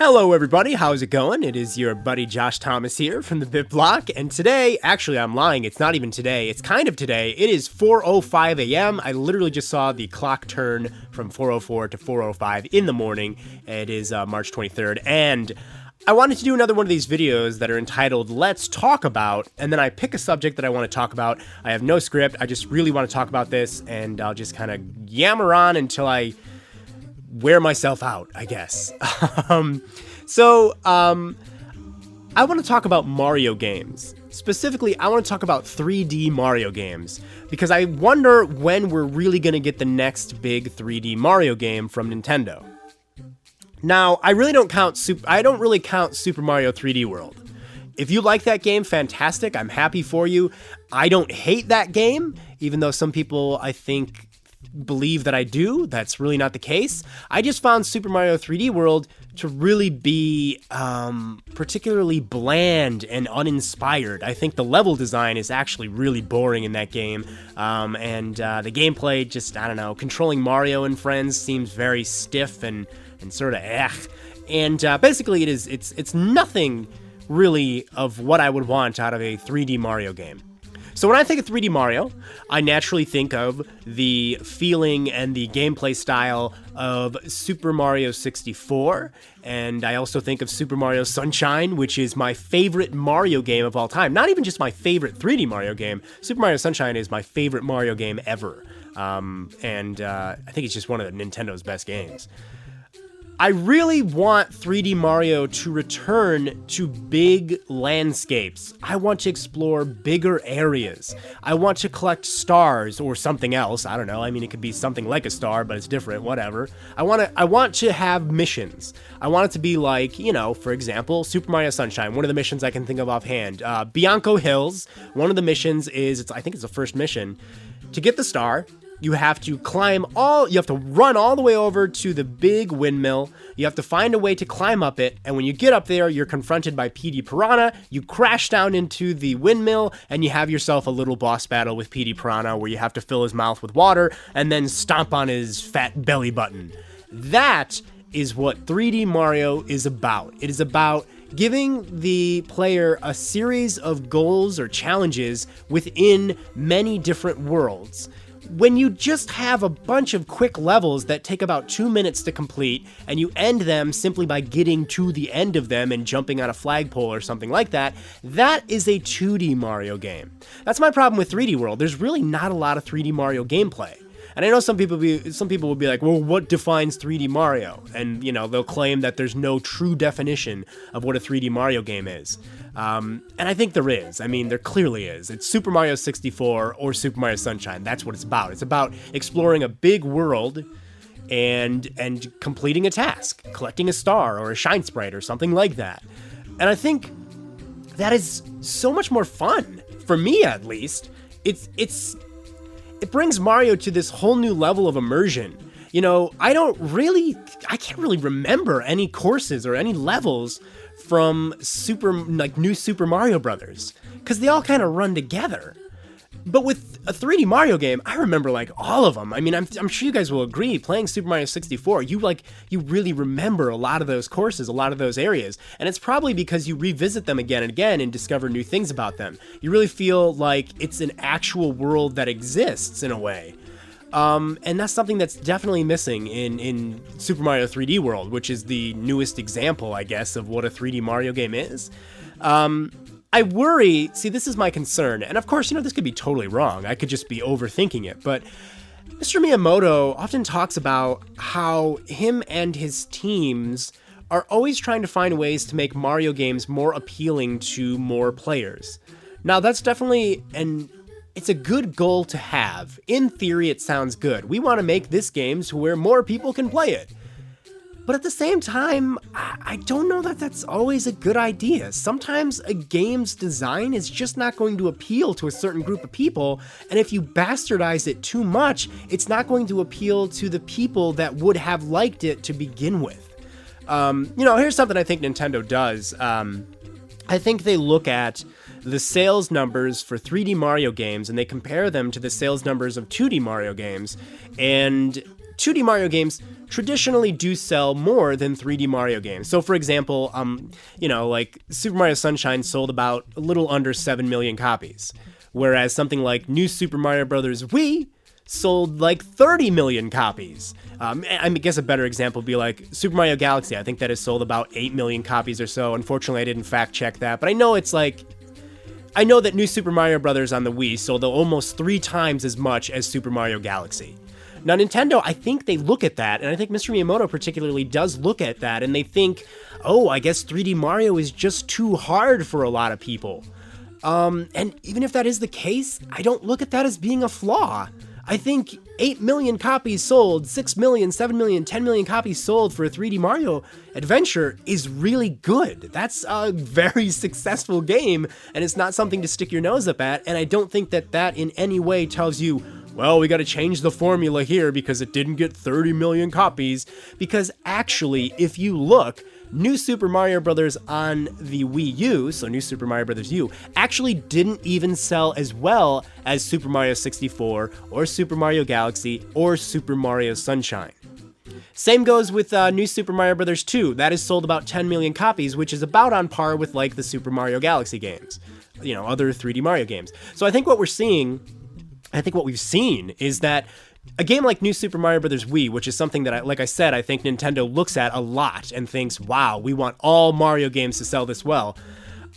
Hello everybody, how's it going? It is your buddy Josh Thomas here from TheBitBlock, and today, actually I'm lying, it's not even today, it's kind of today. It is 4:05 a.m. I literally just saw the clock turn from 4:04 to 4:05 in the morning. It is March 23rd, and I wanted to do another one of these videos that are entitled Let's Talk About, and then I pick a subject that I want to talk about. I have no script, I just really want to talk about this, and I'll just kind of yammer on until I wear myself out, I guess. I want to talk about Mario games. Specifically, I want to talk about 3D Mario games, because I wonder when we're really going to get the next big 3D Mario game from Nintendo. Now, I don't really count Super Mario 3D World. If you like that game, fantastic, I'm happy for you. I don't hate that game, even though some people, I think, believe that I do. That's really not the case. I just found Super Mario 3D World to really be particularly bland and uninspired. I think the level design is actually really boring in that game, and the gameplay just, I don't know, controlling Mario and friends seems very stiff and sort of and basically it's nothing really of what I would want out of a 3D Mario game. So when I think of 3D Mario, I naturally think of the feeling and the gameplay style of Super Mario 64, and I also think of Super Mario Sunshine, which is my favorite Mario game of all time. Not even just my favorite 3D Mario game, Super Mario Sunshine is my favorite Mario game ever, and I think it's just one of Nintendo's best games. I really want 3D Mario to return to big landscapes. I want to explore bigger areas. I want to collect stars or something else. I don't know. I mean, it could be something like a star, but it's different, whatever. I want to have missions. I want it to be like, you know, for example, Super Mario Sunshine. One of the missions I can think of offhand. Bianco Hills. One of the missions is, I think it's the first mission. To get the star, you have to run all the way over to the big windmill. You have to find a way to climb up it, and when you get up there, you're confronted by PD Piranha. You crash down into the windmill, and you have yourself a little boss battle with PD Piranha where you have to fill his mouth with water and then stomp on his fat belly button. That is what 3D Mario is about. It is about giving the player a series of goals or challenges within many different worlds. When you just have a bunch of quick levels that take about 2 minutes to complete, and you end them simply by getting to the end of them and jumping on a flagpole or something like that, that is a 2D Mario game. That's my problem with 3D World. There's really not a lot of 3D Mario gameplay. And I know some people will be like, well, what defines 3D Mario? And, you know, they'll claim that there's no true definition of what a 3D Mario game is. And I think there is. I mean, there clearly is. It's Super Mario 64 or Super Mario Sunshine. That's what it's about. It's about exploring a big world and completing a task, collecting a star or a shine sprite or something like that. And I think that is so much more fun, for me at least. It brings Mario to this whole new level of immersion. You know, I can't really remember any courses or any levels from New Super Mario Brothers, because they all kind of run together. But with a 3D Mario game, I remember like all of them. I mean, I'm sure you guys will agree, playing Super Mario 64, you really remember a lot of those courses, a lot of those areas. And it's probably because you revisit them again and again and discover new things about them. You really feel like it's an actual world that exists in a way. And that's something that's definitely missing in Super Mario 3D World, which is the newest example, I guess, of what a 3D Mario game is. I worry, see, this is my concern, and of course, you know, this could be totally wrong. I could just be overthinking it, but Mr. Miyamoto often talks about how him and his teams are always trying to find ways to make Mario games more appealing to more players. Now, that's definitely it's a good goal to have. In theory, it sounds good. We want to make this game to where more people can play it. But at the same time, I don't know that that's always a good idea. Sometimes a game's design is just not going to appeal to a certain group of people, and if you bastardize it too much, it's not going to appeal to the people that would have liked it to begin with. You know, here's something I think Nintendo does. I think they look at the sales numbers for 3D Mario games and they compare them to the sales numbers of 2D Mario games, and 2D Mario games traditionally do sell more than 3D Mario games. So for example, like Super Mario Sunshine sold about a little under 7 million copies, whereas something like New Super Mario Bros. Wii sold like 30 million copies. I guess a better example would be like Super Mario Galaxy. I think that has sold about 8 million copies or so. Unfortunately, I didn't fact check that, but I know that New Super Mario Bros. On the Wii sold almost 3 times as much as Super Mario Galaxy. Now, Nintendo, I think they look at that, and I think Mr. Miyamoto particularly does look at that, and they think, oh, I guess 3D Mario is just too hard for a lot of people. And even if that is the case, I don't look at that as being a flaw. I think 8 million copies sold, 6 million, 7 million, 10 million copies sold for a 3D Mario adventure is really good. That's a very successful game, and it's not something to stick your nose up at, and I don't think that in any way tells you, well, we gotta change the formula here because it didn't get 30 million copies, because actually, if you look, New Super Mario Bros. On the Wii U, so New Super Mario Bros. U, actually didn't even sell as well as Super Mario 64, or Super Mario Galaxy, or Super Mario Sunshine. Same goes with New Super Mario Bros. 2. That has sold about 10 million copies, which is about on par with like the Super Mario Galaxy games, other 3D Mario games. So I think what we've seen is that a game like New Super Mario Bros. Wii, which is something that, like I said, I think Nintendo looks at a lot and thinks, wow, we want all Mario games to sell this well.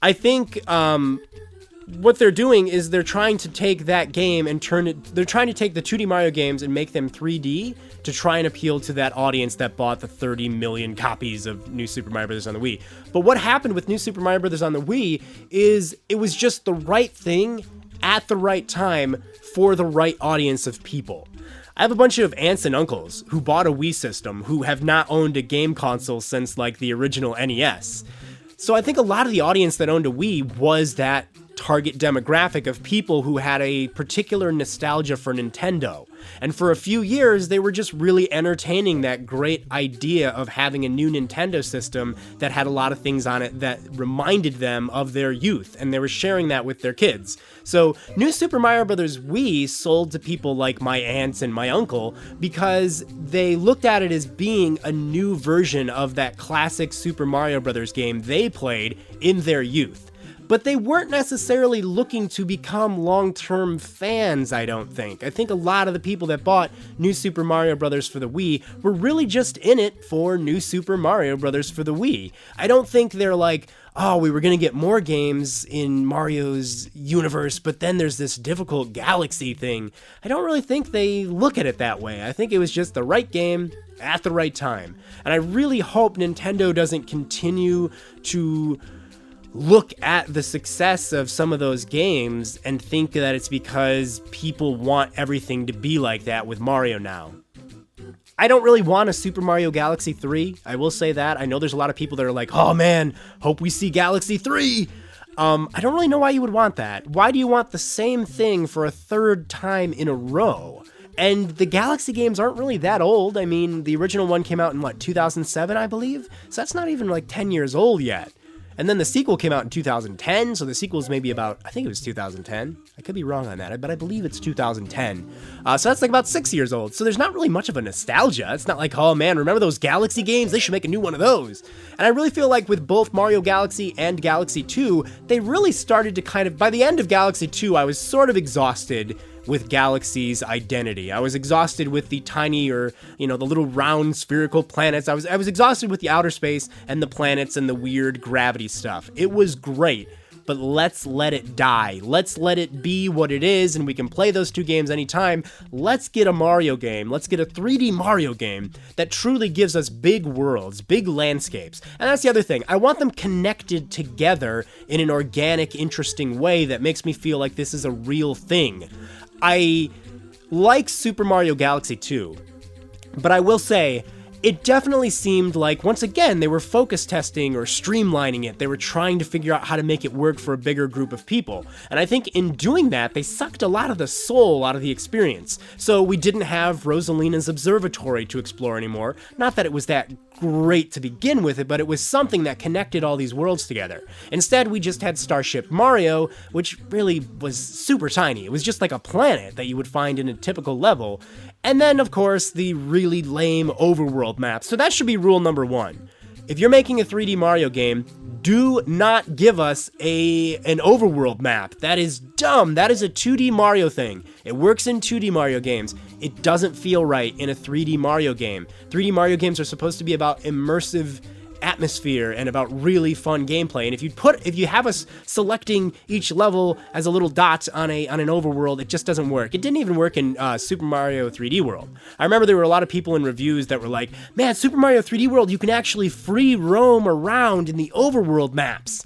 I think what they're doing is they're trying to take that game and they're trying to take the 2D Mario games and make them 3D to try and appeal to that audience that bought the 30 million copies of New Super Mario Bros. On the Wii. But what happened with New Super Mario Bros. On the Wii is it was just the right thing at the right time for the right audience of people. I have a bunch of aunts and uncles who bought a Wii system who have not owned a game console since like the original NES. So I think a lot of the audience that owned a Wii was that target demographic of people who had a particular nostalgia for Nintendo. And for a few years, they were just really entertaining that great idea of having a new Nintendo system that had a lot of things on it that reminded them of their youth, and they were sharing that with their kids. So New Super Mario Bros. Wii sold to people like my aunts and my uncle because they looked at it as being a new version of that classic Super Mario Bros. Game they played in their youth. But they weren't necessarily looking to become long-term fans, I don't think. I think a lot of the people that bought New Super Mario Bros. For the Wii were really just in it for New Super Mario Bros. For the Wii. I don't think they're like, oh, we were going to get more games in Mario's universe, but then there's this difficult Galaxy thing. I don't really think they look at it that way. I think it was just the right game at the right time. And I really hope Nintendo doesn't continue to look at the success of some of those games and think that it's because people want everything to be like that with Mario now. I don't really want a Super Mario Galaxy 3. I will say that. I know there's a lot of people that are like, oh man, hope we see Galaxy 3. I don't really know why you would want that. Why do you want the same thing for a third time in a row? And the Galaxy games aren't really that old. I mean, the original one came out in 2007, I believe? So that's not even like 10 years old yet. And then the sequel came out in 2010, so the sequel's maybe about, I think it was 2010. I could be wrong on that, but I believe it's 2010. So that's like about 6 years old. So there's not really much of a nostalgia. It's not like, oh man, remember those Galaxy games? They should make a new one of those. And I really feel like with both Mario Galaxy and Galaxy 2, they really started to kind of, by the end of Galaxy 2, I was sort of exhausted with Galaxy's identity. I was exhausted with the tiny the little round spherical planets. I was exhausted with the outer space and the planets and the weird gravity stuff. It was great, but let's let it die. Let's let it be what it is, and we can play those two games anytime. Let's get a Mario game. Let's get a 3D Mario game that truly gives us big worlds, big landscapes. And that's the other thing. I want them connected together in an organic, interesting way that makes me feel like this is a real thing. I like Super Mario Galaxy 2, but I will say, it definitely seemed like, once again, they were focus testing or streamlining it. They were trying to figure out how to make it work for a bigger group of people. And I think in doing that, they sucked a lot of the soul out of the experience. So we didn't have Rosalina's observatory to explore anymore. Not that it was that great to begin with it, but it was something that connected all these worlds together. Instead, we just had Starship Mario, which really was super tiny. It was just like a planet that you would find in a typical level. And then, of course, the really lame overworld maps. So that should be rule number 1. If you're making a 3D Mario game, do not give us an overworld map. That is dumb. That is a 2D Mario thing. It works in 2D Mario games. It doesn't feel right in a 3D Mario game. 3D Mario games are supposed to be about immersive atmosphere and about really fun gameplay. And if you have us selecting each level as a little dot on an overworld, it just doesn't work. It didn't even work in Super Mario 3D World. I remember there were a lot of people in reviews that were like, man, Super Mario 3D World, you can actually free roam around in the overworld maps.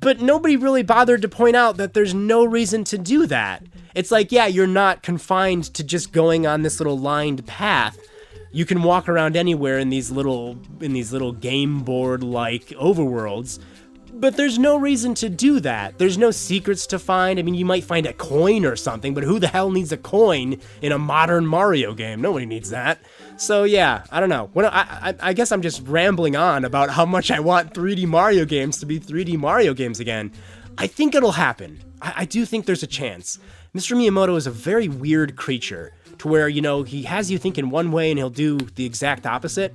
But nobody really bothered to point out that there's no reason to do that. It's like, yeah, you're not confined to just going on this little lined path. You can walk around anywhere in these little game board like overworlds, but there's no reason to do that. There's no secrets to find. I mean, you might find a coin or something, but who the hell needs a coin in a modern Mario game? Nobody needs that. So yeah, I don't know. I guess I'm just rambling on about how much I want 3D Mario games to be 3D Mario games again. I think it'll happen. I do think there's a chance. Mr. Miyamoto is a very weird creature, to where, you know, he has you think in one way and he'll do the exact opposite.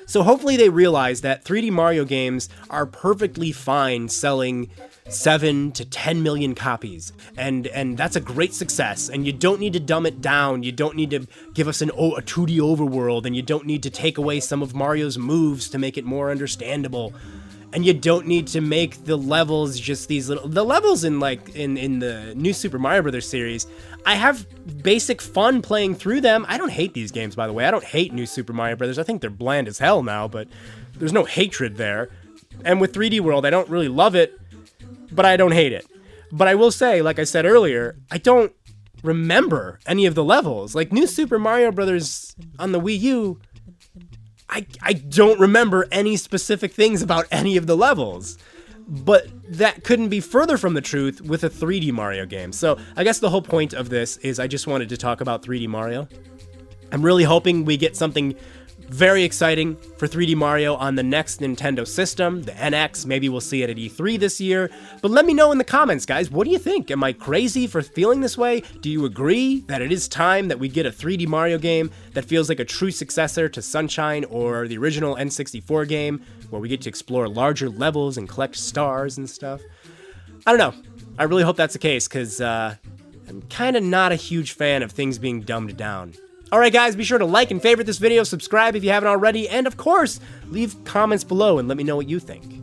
So hopefully they realize that 3D Mario games are perfectly fine selling 7 to 10 million copies, and that's a great success, and you don't need to dumb it down. You don't need to give us a 2D overworld, and you don't need to take away some of Mario's moves to make it more understandable. And you don't need to make the levels just these little... The levels in the new Super Mario Bros. Series, I have basic fun playing through them. I don't hate these games, by the way. I don't hate new Super Mario Bros. I think they're bland as hell now, but there's no hatred there. And with 3D World, I don't really love it, but I don't hate it. But I will say, like I said earlier, I don't remember any of the levels. Like, new Super Mario Bros. On the Wii U... I don't remember any specific things about any of the levels, but that couldn't be further from the truth with a 3D Mario game. So I guess the whole point of this is I just wanted to talk about 3D Mario. I'm really hoping we get something very exciting for 3D Mario on the next Nintendo system, the NX. Maybe we'll see it at E3 this year. But let me know in the comments, guys. What do you think? Am I crazy for feeling this way? Do you agree that it is time that we get a 3D Mario game that feels like a true successor to Sunshine or the original N64 game, where we get to explore larger levels and collect stars and stuff? I don't know. I really hope that's the case, because I'm kind of not a huge fan of things being dumbed down. Alright guys, be sure to like and favorite this video, subscribe if you haven't already, and of course, leave comments below and let me know what you think.